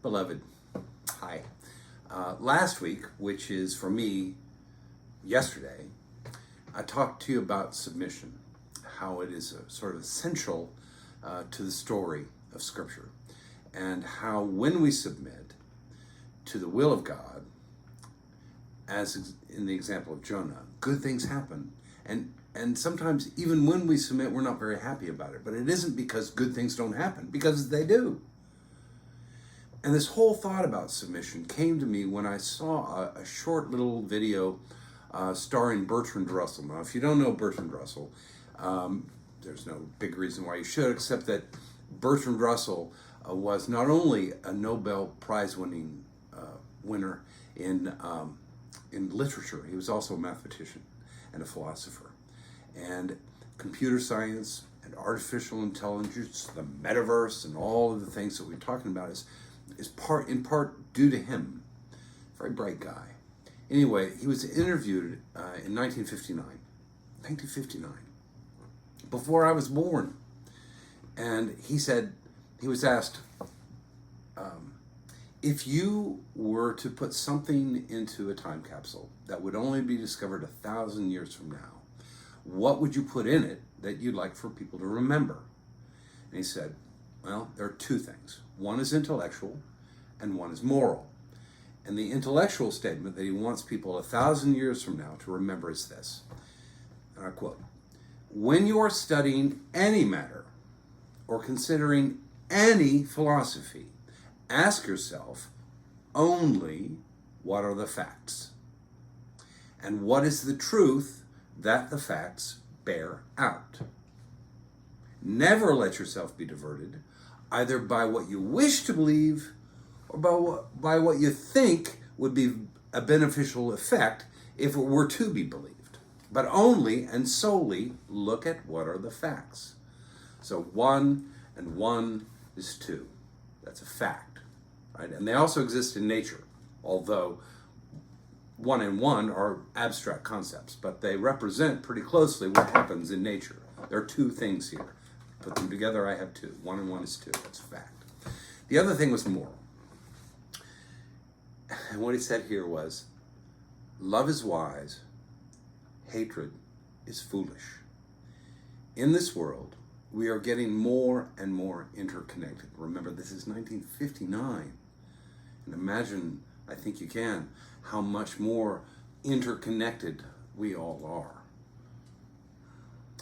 Beloved, hi. Last week, which is for me yesterday, I talked to you about submission, how it is sort of essential to the story of Scripture, and how when we submit to the will of God, as in the example of Jonah, good things happen. And sometimes even when we submit, we're not very happy about it. But it isn't because good things don't happen, because they do. And this whole thought about submission came to me when I saw a short little video starring Bertrand Russell. Now, if you don't know Bertrand Russell, there's no big reason why you should, except that Bertrand Russell was not only a Nobel Prize winning winner in literature, he was also a mathematician and a philosopher. And computer science and artificial intelligence, the metaverse, and all of the things that we're talking about is in part due to him. Very bright guy. Anyway, he was interviewed in 1959, before I was born. And he said, he was asked, if you were to put something into a time capsule that would only be discovered 1,000 years from now, what would you put in it that you'd like for people to remember? And he said, well, there are two things. One is intellectual and one is moral. And the intellectual statement that he wants people 1,000 years from now to remember is this, and I quote, when you are studying any matter or considering any philosophy, ask yourself only what are the facts and what is the truth that the facts bear out. Never let yourself be diverted either by what you wish to believe or by what you think would be a beneficial effect if it were to be believed, but only and solely look at what are the facts. So 1 and 1 is 2. That's a fact, right? And they also exist in nature, although 1 and 1 are abstract concepts, but they represent pretty closely what happens in nature. There are two things here. Put them together, I have 2. 1 and 1 is 2. That's a fact. The other thing was moral. And what he said here was, love is wise, hatred is foolish. In this world, we are getting more and more interconnected. Remember, this is 1959. And imagine, I think you can, how much more interconnected we all are.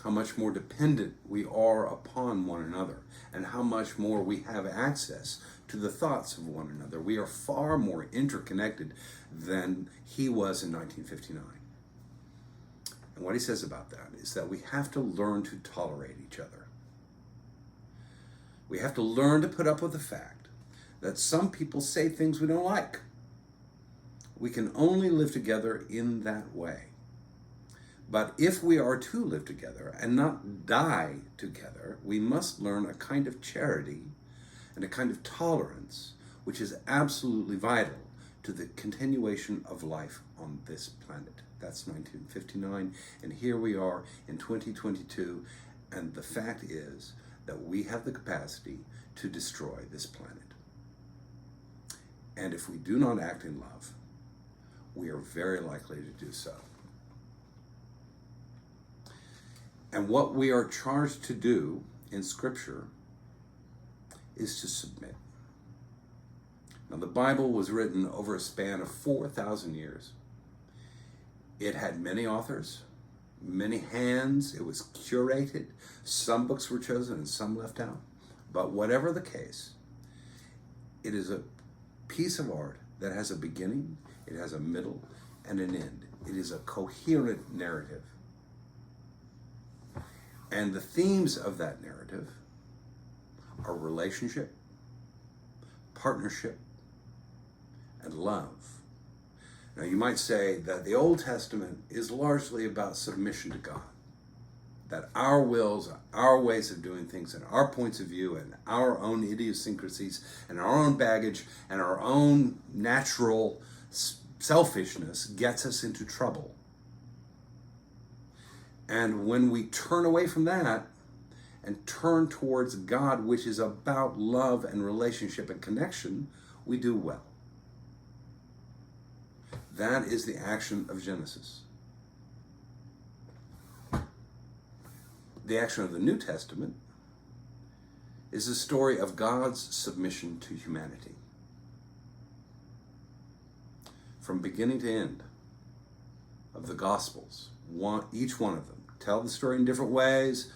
How much more dependent we are upon one another, and how much more we have access to the thoughts of one another. We are far more interconnected than he was in 1959. And what he says about that is that we have to learn to tolerate each other. We have to learn to put up with the fact that some people say things we don't like. We can only live together in that way. But if we are to live together and not die together, we must learn a kind of charity and a kind of tolerance, which is absolutely vital to the continuation of life on this planet. That's 1959, and here we are in 2022, and the fact is that we have the capacity to destroy this planet. And if we do not act in love, we are very likely to do so. And what we are charged to do in Scripture is to submit. Now, the Bible was written over a span of 4,000 years. It had many authors, many hands. It was curated. Some books were chosen and some left out. But whatever the case, it is a piece of art that has a beginning, it has a middle, and an end. It is a coherent narrative. And the themes of that narrative are relationship, partnership, and love. Now, you might say that the Old Testament is largely about submission to God, that our wills, our ways of doing things, and our points of view, and our own idiosyncrasies, and our own baggage, and our own natural selfishness gets us into trouble. And when we turn away from that and turn towards God, which is about love and relationship and connection, we do well. That is the action of Genesis. The action of the New Testament is the story of God's submission to humanity. From beginning to end of the Gospels, each one of them tell the story in different ways.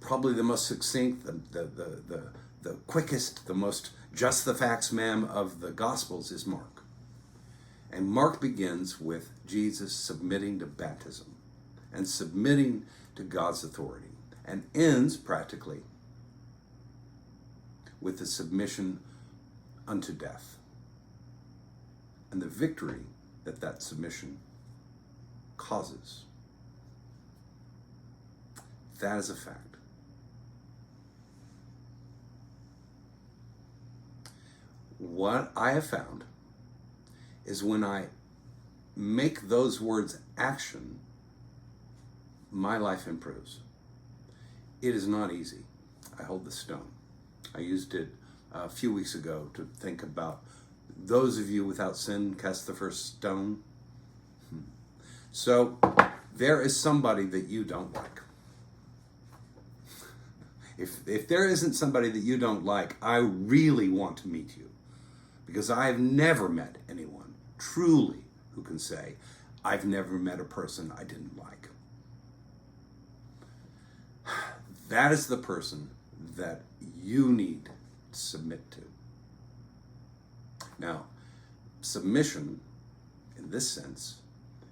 Probably the most succinct, the quickest, the most just the facts man of the Gospels is Mark. And Mark begins with Jesus submitting to baptism and submitting to God's authority, and ends practically with the submission unto death and the victory that that submission causes. That is a fact. What I have found is when I make those words action, my life improves. It is not easy. I hold the stone. I used it a few weeks ago to think about those of you without sin cast the first stone. So there is somebody that you don't like. If there isn't somebody that you don't like, I really want to meet you, because I have never met anyone truly who can say, I've never met a person I didn't like. That is the person that you need to submit to. Now, submission, in this sense,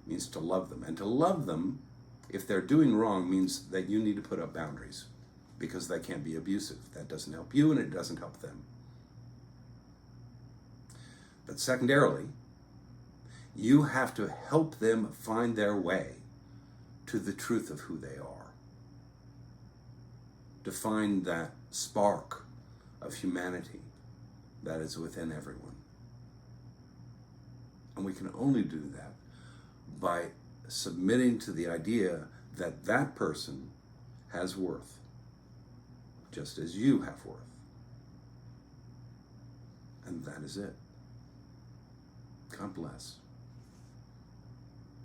means to love them. And to love them, if they're doing wrong, means that you need to put up boundaries, because they can't be abusive. That doesn't help you, and it doesn't help them. But secondarily, you have to help them find their way to the truth of who they are. To find that spark of humanity that is within everyone. And we can only do that by submitting to the idea that that person has worth, just as you have worth. And that is it. God bless.